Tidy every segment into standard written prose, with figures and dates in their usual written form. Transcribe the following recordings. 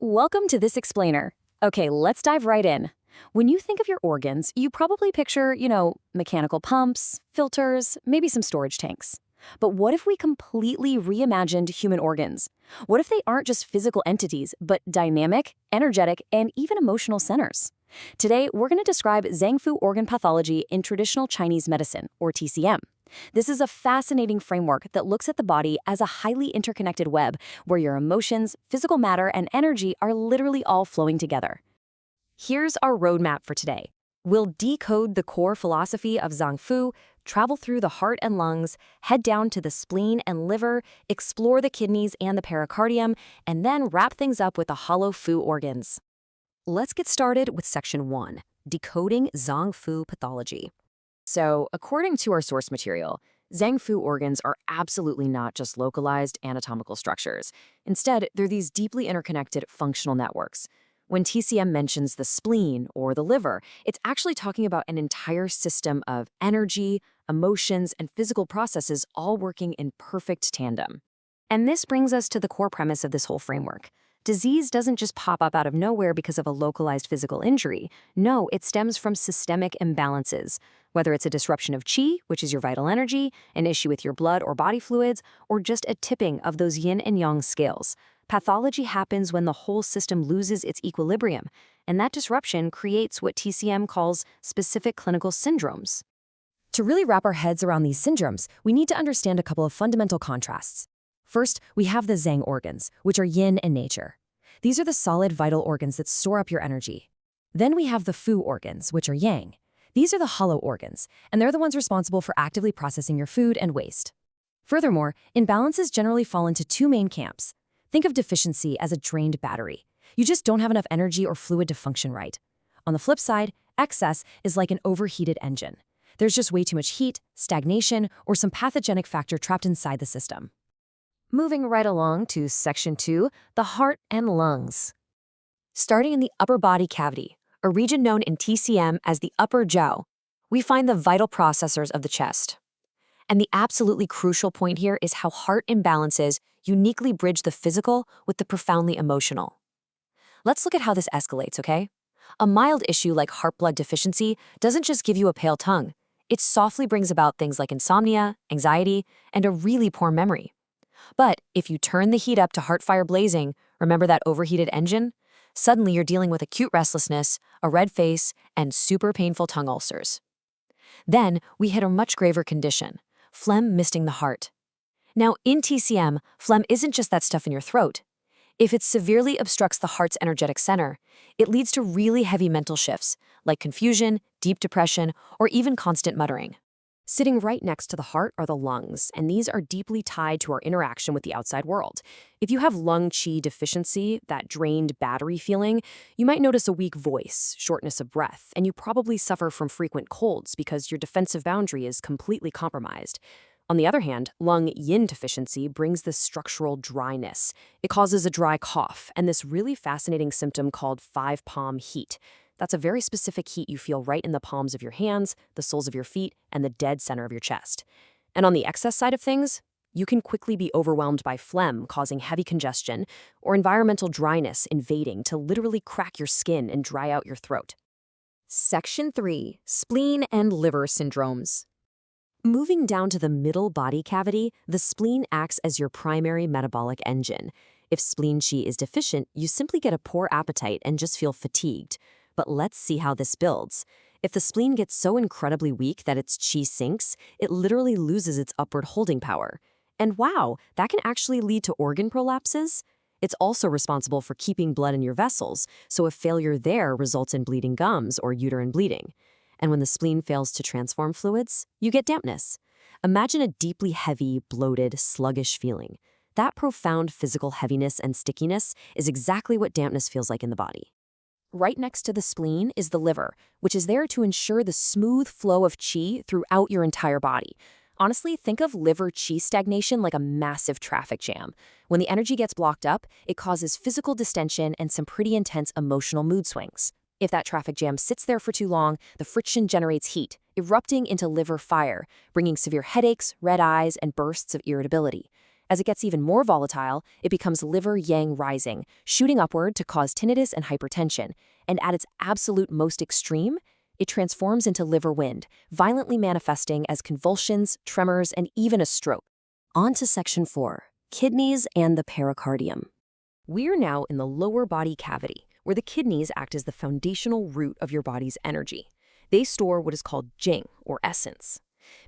Welcome to this explainer. Okay, let's dive right in. When you think of your organs, you probably picture, mechanical pumps, filters, maybe some storage tanks. But what if we completely reimagined human organs? What if they aren't just physical entities, but dynamic, energetic, and even emotional centers? Today, we're going to describe Zang-Fu organ pathology in traditional Chinese medicine, or TCM. This is a fascinating framework that looks at the body as a highly interconnected web where your emotions, physical matter, and energy are literally all flowing together. Here's our roadmap for today. We'll decode the core philosophy of Zang-Fu, travel through the heart and lungs, head down to the spleen and liver, explore the kidneys and the pericardium, and then wrap things up with the hollow Fu organs. Let's get started with Section 1, Decoding Zang-Fu Pathology. So, according to our source material, Zang-Fu organs are absolutely not just localized anatomical structures. Instead, they're these deeply interconnected functional networks. When TCM mentions the spleen or the liver, it's actually talking about an entire system of energy, emotions, and physical processes all working in perfect tandem. And this brings us to the core premise of this whole framework. Disease doesn't just pop up out of nowhere because of a localized physical injury. No, it stems from systemic imbalances. Whether it's a disruption of qi, which is your vital energy, an issue with your blood or body fluids, or just a tipping of those yin and yang scales. Pathology happens when the whole system loses its equilibrium, and that disruption creates what TCM calls specific clinical syndromes. To really wrap our heads around these syndromes, we need to understand a couple of fundamental contrasts. First, we have the Zang organs, which are yin in nature. These are the solid vital organs that store up your energy. Then we have the Fu organs, which are yang. These are the hollow organs, and they're the ones responsible for actively processing your food and waste. Furthermore, imbalances generally fall into two main camps. Think of deficiency as a drained battery. You just don't have enough energy or fluid to function right. On the flip side, excess is like an overheated engine. There's just way too much heat, stagnation, or some pathogenic factor trapped inside the system. Moving right along to Section 2, the heart and lungs. Starting in the upper body cavity, a region known in TCM as the upper jiao, we find the vital processors of the chest. And the absolutely crucial point here is how heart imbalances uniquely bridge the physical with the profoundly emotional. Let's look at how this escalates, okay? A mild issue like heart blood deficiency doesn't just give you a pale tongue. It softly brings about things like insomnia, anxiety, and a really poor memory. But if you turn the heat up to heart fire blazing, remember that overheated engine? Suddenly you're dealing with acute restlessness, a red face, and super painful tongue ulcers. Then we hit a much graver condition, phlegm misting the heart. Now in TCM, phlegm isn't just that stuff in your throat. If it severely obstructs the heart's energetic center, it leads to really heavy mental shifts, like confusion, deep depression, or even constant muttering. Sitting right next to the heart are the lungs, and these are deeply tied to our interaction with the outside world. If you have lung qi deficiency, that drained battery feeling, you might notice a weak voice, shortness of breath, and you probably suffer from frequent colds because your defensive boundary is completely compromised. On the other hand, lung yin deficiency brings this structural dryness. It causes a dry cough and this really fascinating symptom called five-palm heat. That's a very specific heat you feel right in the palms of your hands, the soles of your feet, and the dead center of your chest. And on the excess side of things, you can quickly be overwhelmed by phlegm causing heavy congestion or environmental dryness invading to literally crack your skin and dry out your throat. Section 3, Spleen and Liver Syndromes. Moving down to the middle body cavity, the spleen acts as your primary metabolic engine. If spleen qi is deficient, you simply get a poor appetite and just feel fatigued. But let's see how this builds. If the spleen gets so incredibly weak that its qi sinks, it literally loses its upward holding power. And wow, that can actually lead to organ prolapses. It's also responsible for keeping blood in your vessels, so a failure there results in bleeding gums or uterine bleeding. And when the spleen fails to transform fluids, you get dampness. Imagine a deeply heavy, bloated, sluggish feeling. That profound physical heaviness and stickiness is exactly what dampness feels like in the body. Right next to the spleen is the liver, which is there to ensure the smooth flow of qi throughout your entire body. Honestly, think of liver qi stagnation like a massive traffic jam. When the energy gets blocked up, it causes physical distension and some pretty intense emotional mood swings. If that traffic jam sits there for too long, the friction generates heat, erupting into liver fire, bringing severe headaches, red eyes, and bursts of irritability. As it gets even more volatile, it becomes liver yang rising, shooting upward to cause tinnitus and hypertension. And at its absolute most extreme, it transforms into liver wind, violently manifesting as convulsions, tremors, and even a stroke. On to Section 4, Kidneys and the Pericardium. We're now in the lower body cavity, where the kidneys act as the foundational root of your body's energy. They store what is called Jing, or essence.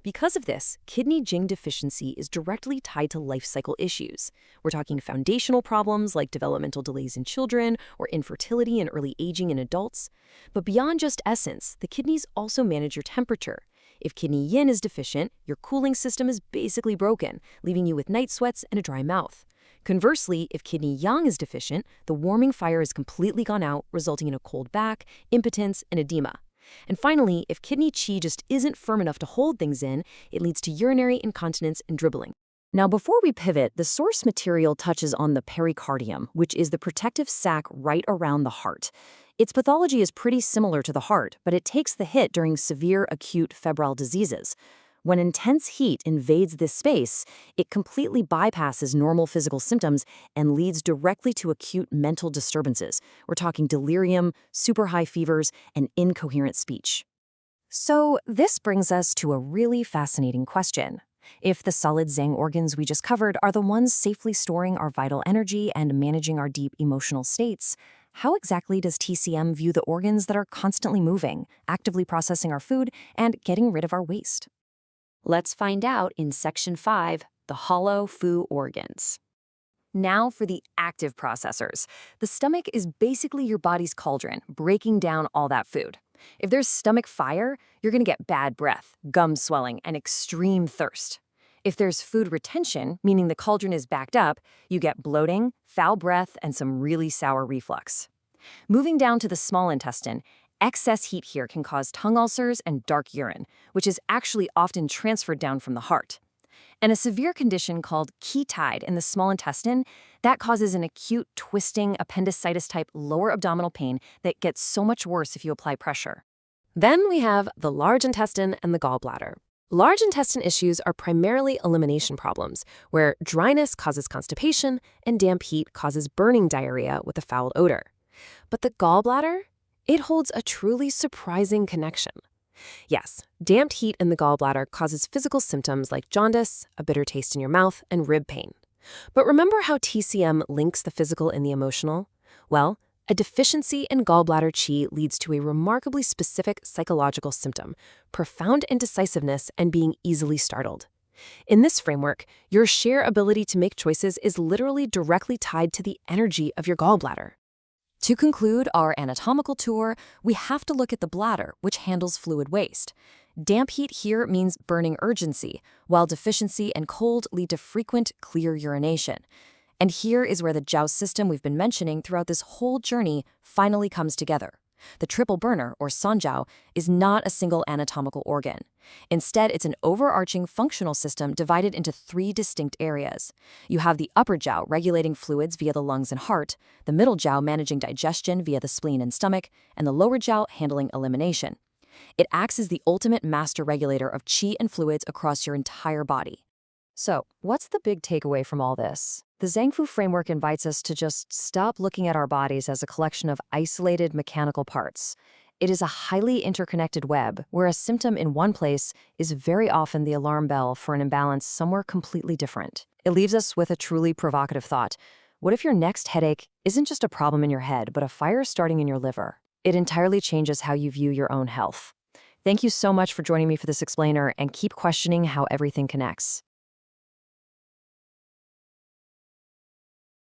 Because of this, kidney Jing deficiency is directly tied to life cycle issues. We're talking foundational problems like developmental delays in children or infertility and early aging in adults. But beyond just essence, the kidneys also manage your temperature. If kidney yin is deficient, your cooling system is basically broken, leaving you with night sweats and a dry mouth. Conversely, if kidney yang is deficient, the warming fire is completely gone out, resulting in a cold back, impotence, and edema. And finally, if kidney qi just isn't firm enough to hold things in, it leads to urinary incontinence and dribbling. Now, before we pivot, the source material touches on the pericardium, which is the protective sac right around the heart. Its pathology is pretty similar to the heart, but it takes the hit during severe acute febrile diseases. When intense heat invades this space, it completely bypasses normal physical symptoms and leads directly to acute mental disturbances. We're talking delirium, super high fevers, and incoherent speech. So this brings us to a really fascinating question. If the solid Zang organs we just covered are the ones safely storing our vital energy and managing our deep emotional states, how exactly does TCM view the organs that are constantly moving, actively processing our food, and getting rid of our waste? Let's find out in Section 5, the hollow Fu organs. Now for the active processors. The stomach is basically your body's cauldron, breaking down all that food. If there's stomach fire, you're going to get bad breath, gum swelling, and extreme thirst. If there's food retention, meaning the cauldron is backed up, you get bloating, foul breath, and some really sour reflux. Moving down to the small intestine, excess heat here can cause tongue ulcers and dark urine, which is actually often transferred down from the heart. And a severe condition called qi tide in the small intestine, that causes an acute twisting appendicitis-type lower abdominal pain that gets so much worse if you apply pressure. Then we have the large intestine and the gallbladder. Large intestine issues are primarily elimination problems, where dryness causes constipation and damp heat causes burning diarrhea with a foul odor. But the gallbladder? It holds a truly surprising connection. Yes, damped heat in the gallbladder causes physical symptoms like jaundice, a bitter taste in your mouth, and rib pain. But remember how TCM links the physical and the emotional? Well, a deficiency in gallbladder qi leads to a remarkably specific psychological symptom, profound indecisiveness and being easily startled. In this framework, your sheer ability to make choices is literally directly tied to the energy of your gallbladder. To conclude our anatomical tour, we have to look at the bladder, which handles fluid waste. Damp heat here means burning urgency, while deficiency and cold lead to frequent, clear urination. And here is where the Jiao system we've been mentioning throughout this whole journey finally comes together. The triple burner, or Sanjiao, is not a single anatomical organ. Instead, it's an overarching functional system divided into 3 distinct areas. You have the upper jiao regulating fluids via the lungs and heart, the middle jiao managing digestion via the spleen and stomach, and the lower jiao handling elimination. It acts as the ultimate master regulator of qi and fluids across your entire body. So, what's the big takeaway from all this? The Zang-Fu framework invites us to just stop looking at our bodies as a collection of isolated mechanical parts. It is a highly interconnected web, where a symptom in one place is very often the alarm bell for an imbalance somewhere completely different. It leaves us with a truly provocative thought. What if your next headache isn't just a problem in your head, but a fire starting in your liver? It entirely changes how you view your own health. Thank you so much for joining me for this explainer, and keep questioning how everything connects.